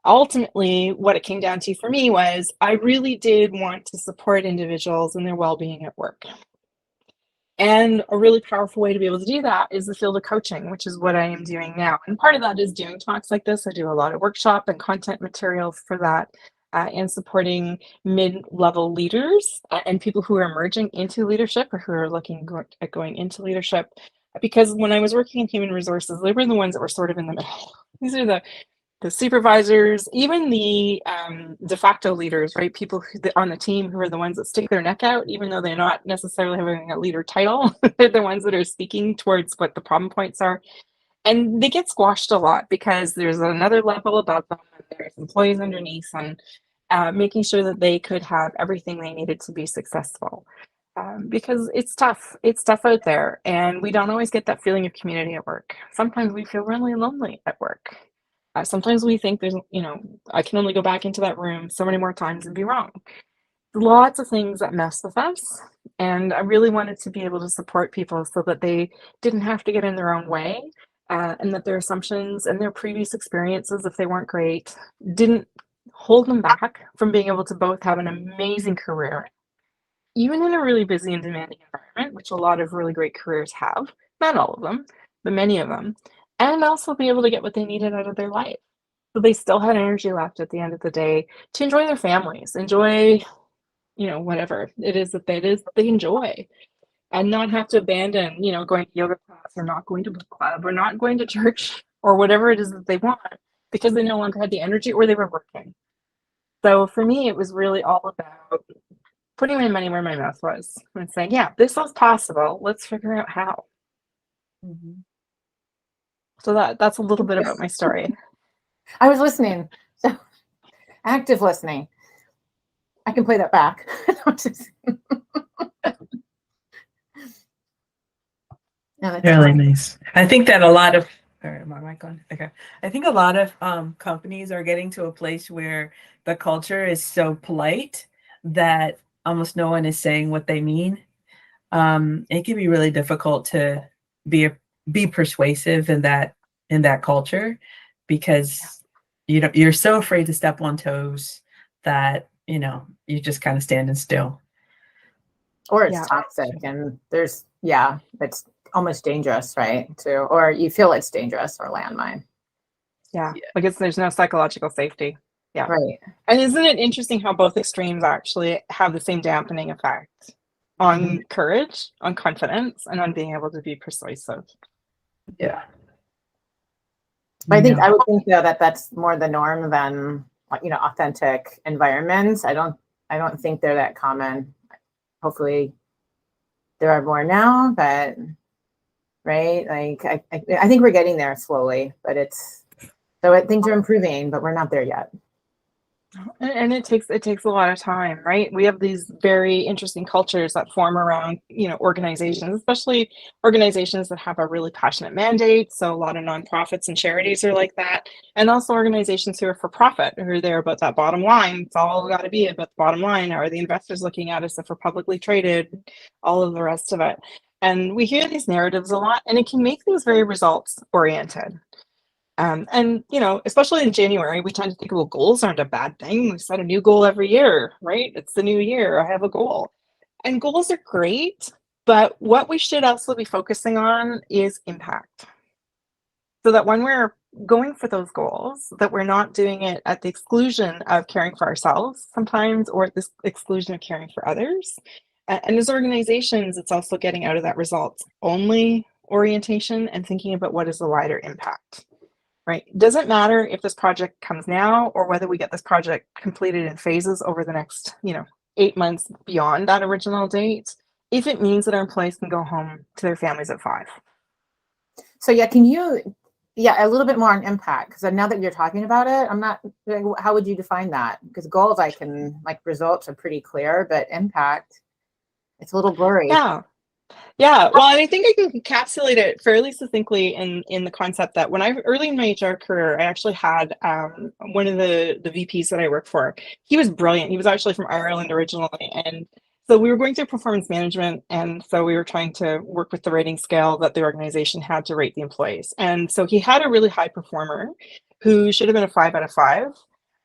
Ultimately, what it came down to for me was I really did want to support individuals in their well-being at work. And a really powerful way to be able to do that is the field of coaching, which is what I am doing now. And part of that is doing talks like this. I do a lot of workshop and content materials for that, and supporting mid-level leaders and people who are emerging into leadership or who are looking at going into leadership. Because when I was working in human resources, they were the ones that were sort of in the middle. These are the supervisors, even the de facto leaders, right? People on the team who are the ones that stick their neck out, even though they're not necessarily having a leader title. They're the ones that are speaking towards what the problem points are. And they get squashed a lot because there's another level above them, and there's employees underneath, and making sure that they could have everything they needed to be successful. Because it's tough. It's tough out there. And we don't always get that feeling of community at work. Sometimes we feel really lonely at work. Sometimes we think there's, I can only go back into that room so many more times and be wrong. Lots of things that mess with us. And I really wanted to be able to support people so that they didn't have to get in their own way, and that their assumptions and their previous experiences, if they weren't great, didn't hold them back from being able to both have an amazing career, even in a really busy and demanding environment, which a lot of really great careers have, not all of them, but many of them, and also be able to get what they needed out of their life. So they still had energy left at the end of the day to enjoy their families, enjoy, whatever it is that they enjoy, and not have to abandon, going to yoga class or not going to book club or not going to church or whatever it is that they want because they no longer had the energy or they were working. So for me, it was really all about putting my money where my mouth was and saying, yeah, this is possible. Let's figure out how. Mm-hmm. So that's a little bit about my story. I was listening, so active listening. I can play that back. No, Really nice. I think that a lot of, am I mic on? Okay. I think a lot of companies are getting to a place where the culture is so polite that almost no one is saying what they mean. It can be really difficult to be persuasive in that culture because you're so afraid to step on toes that you're just kind of standing still. or it's Yeah. toxic, and it's almost dangerous, right? Or you feel it's dangerous or landmine. Yeah. Because there's no psychological safety. Yeah. Right. And isn't it interesting how both extremes actually have the same dampening effect on courage, on confidence, and on being able to be persuasive? Yeah. But I would think though that that's more the norm than authentic environments. I don't think they're that common. Hopefully there are more now, but right, like I think we're getting there slowly, but things are improving, but we're not there yet. And it takes a lot of time, right? We have these very interesting cultures that form around, organizations, especially organizations that have a really passionate mandate. So a lot of nonprofits and charities are like that. And also organizations who are for profit, who are there about that bottom line. It's all got to be about the bottom line. Are the investors looking at us if we're publicly traded? All of the rest of it. And we hear these narratives a lot, and it can make things very results oriented. And especially in January, we tend to think, well, goals aren't a bad thing. We set a new goal every year, right? It's the new year. I have a goal. And goals are great, but what we should also be focusing on is impact. So that when we're going for those goals, that we're not doing it at the exclusion of caring for ourselves sometimes, or at the exclusion of caring for others. And as organizations, it's also getting out of that results only orientation and thinking about what is the wider impact. Right. Doesn't matter if this project comes now or whether we get this project completed in phases over the next, 8 months beyond that original date, if it means that our employees can go home to their families at 5. So can you, a little bit more on impact, because now that you're talking about it, I'm not, how would you define that? Because goals, results are pretty clear, but impact, it's a little blurry. Yeah, well, and I think I can encapsulate it fairly succinctly in the concept that when early in my HR career, I actually had one of the VPs that I worked for. He was brilliant. He was actually from Ireland originally. And so we were going through performance management. And so we were trying to work with the rating scale that the organization had to rate the employees. And so he had a really high performer who should have been a 5 out of 5.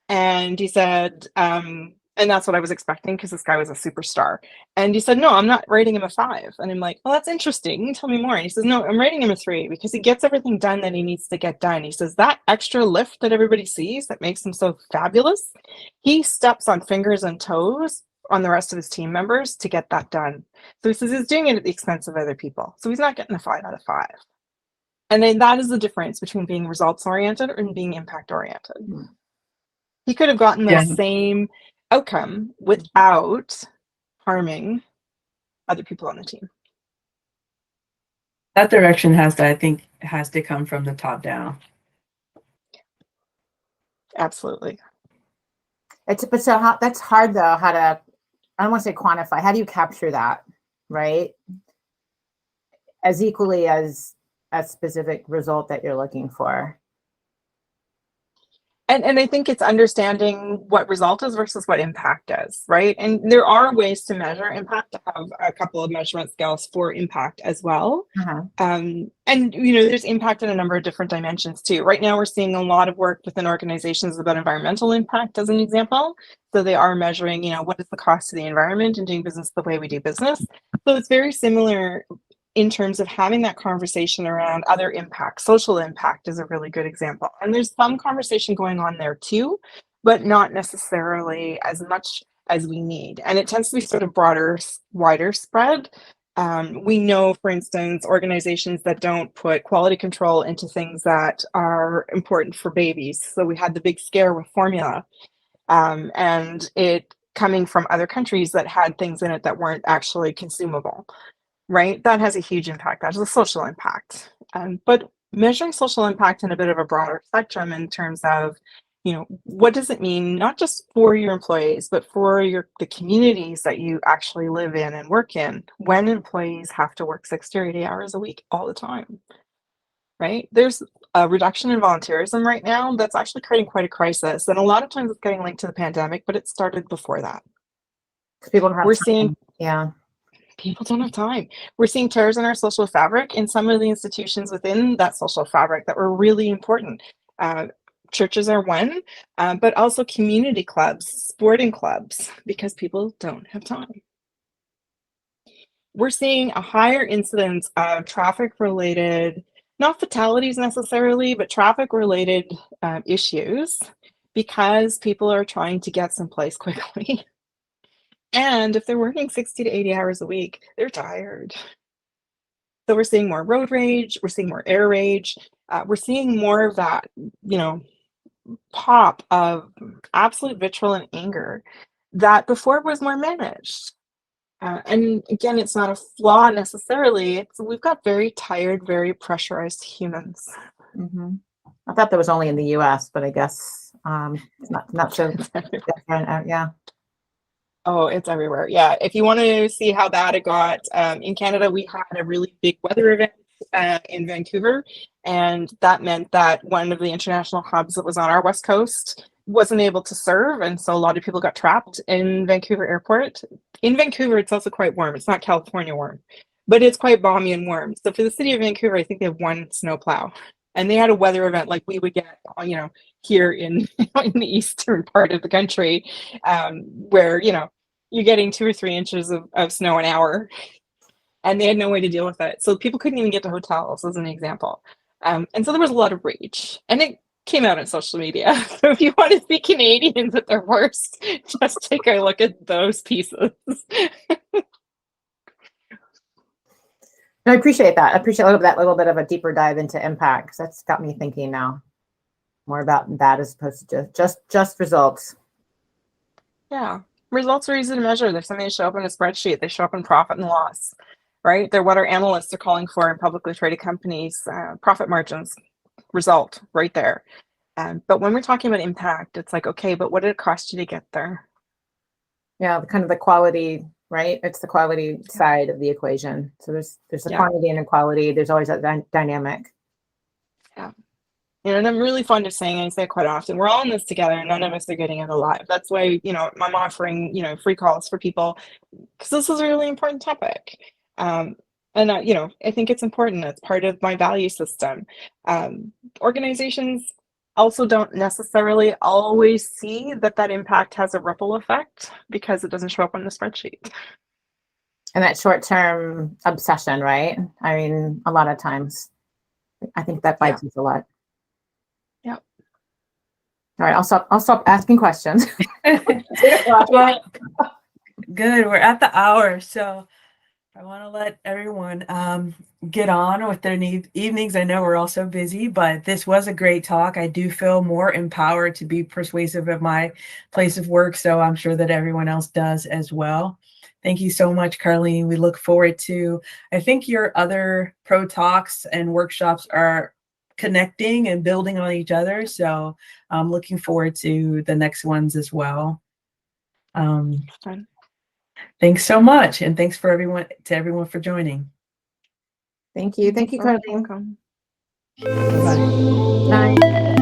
And he said, and that's what I was expecting because this guy was a superstar. And he said, no, I'm not rating him a 5. And I'm like, well, that's interesting. Tell me more. And he says, no, I'm rating him a 3 because he gets everything done that he needs to get done. He says that extra lift that everybody sees that makes him so fabulous, he steps on fingers and toes on the rest of his team members to get that done. So he says he's doing it at the expense of other people. So he's not getting a 5 out of 5. And then that is the difference between being results oriented and being impact oriented. He could have gotten the same outcome without harming other people on the team. That direction has to come from the top down. Absolutely. That's hard though, I don't want to say quantify. How do you capture that, right? As equally as a specific result that you're looking for. And I think it's understanding what result is versus what impact is, right? And there are ways to measure impact, to have a couple of measurement scales for impact as well. And, there's impact in a number of different dimensions too. Right now, we're seeing a lot of work within organizations about environmental impact as an example. So they are measuring, what is the cost to the environment and doing business the way we do business. So it's very similar in terms of having that conversation around other impact. Social impact is a really good example. And there's some conversation going on there too, but not necessarily as much as we need. And it tends to be sort of broader, wider spread. We know, for instance, organizations that don't put quality control into things that are important for babies. So we had the big scare with formula, and it coming from other countries that had things in it that weren't actually consumable. Right? That has a huge impact. That's a social impact. But measuring social impact in a bit of a broader spectrum in terms of, what does it mean, not just for your employees, but for the communities that you actually live in and work in, when employees have to work 60 or 80 hours a week all the time, right? There's a reduction in volunteerism right now that's actually creating quite a crisis. And a lot of times it's getting linked to the pandemic, but it started before that. People don't have time. People don't have time. We're seeing tears in our social fabric in some of the institutions within that social fabric that were really important. Churches are one, but also community clubs, sporting clubs, because people don't have time. we're seeing a higher incidence of traffic-related, not fatalities necessarily, but traffic-related issues because people are trying to get someplace quickly. And if they're working 60 to 80 hours a week, they're tired. So we're seeing more road rage, we're seeing more air rage, we're seeing more of that, pop of absolute vitriol and anger that before was more managed. And again, it's not a flaw necessarily. We've got very tired, very pressurized humans. Mm-hmm. I thought that was only in the U.S., but I guess it's not so different. Yeah. Oh, it's everywhere. Yeah. If you want to see how bad it got, in Canada, we had a really big weather event in Vancouver. And that meant that one of the international hubs that was on our West Coast wasn't able to serve. And so a lot of people got trapped in Vancouver airport. In Vancouver, it's also quite warm. It's not California warm, but it's quite balmy and warm. So for the city of Vancouver, I think they have one snowplow. And they had a weather event like we would get, here in, in the eastern part of the country, where, you're getting 2 or 3 inches of snow an hour. And they had no way to deal with it. So people couldn't even get to hotels, as an example. And so there was a lot of rage. And it came out on social media. So if you want to see Canadians at their worst, just take a look at those pieces. No, I appreciate that. I appreciate that little bit of a deeper dive into impact, because that's got me thinking now more about that as opposed to just results. Yeah. Results are easy to measure. They're something that show up in a spreadsheet. They show up in profit and loss, right? They're what our analysts are calling for in publicly traded companies, profit margins, result right there. But when we're talking about impact, it's like, okay, but what did it cost you to get there? Yeah, kind of the quality, right? It's the quality side of the equation. So there's the quantity and the quality. There's always that dynamic. Yeah. And I'm really fond of saying, and I say it quite often, we're all in this together and none of us are getting it alive. That's why, I'm offering, free calls for people, because this is a really important topic. And I think it's important. It's part of my value system. Organizations also don't necessarily always see that impact has a ripple effect because it doesn't show up on the spreadsheet. And that short-term obsession, right? I mean, a lot of times, I think that bites us a lot. Yeah. All right, I'll stop asking questions. Well, good. We're at the hour, so I want to let everyone get on with their evenings. I know we're all so busy, but this was a great talk. I do feel more empowered to be persuasive at my place of work, so I'm sure that everyone else does as well. Thank you so much, Carleen. We look forward to, I think your other pro talks and workshops are connecting and building on each other. So I'm looking forward to the next ones as well. Thanks so much. And thanks for everyone for joining. Thank you. Thank you, Carleen. Welcome. Bye. Bye.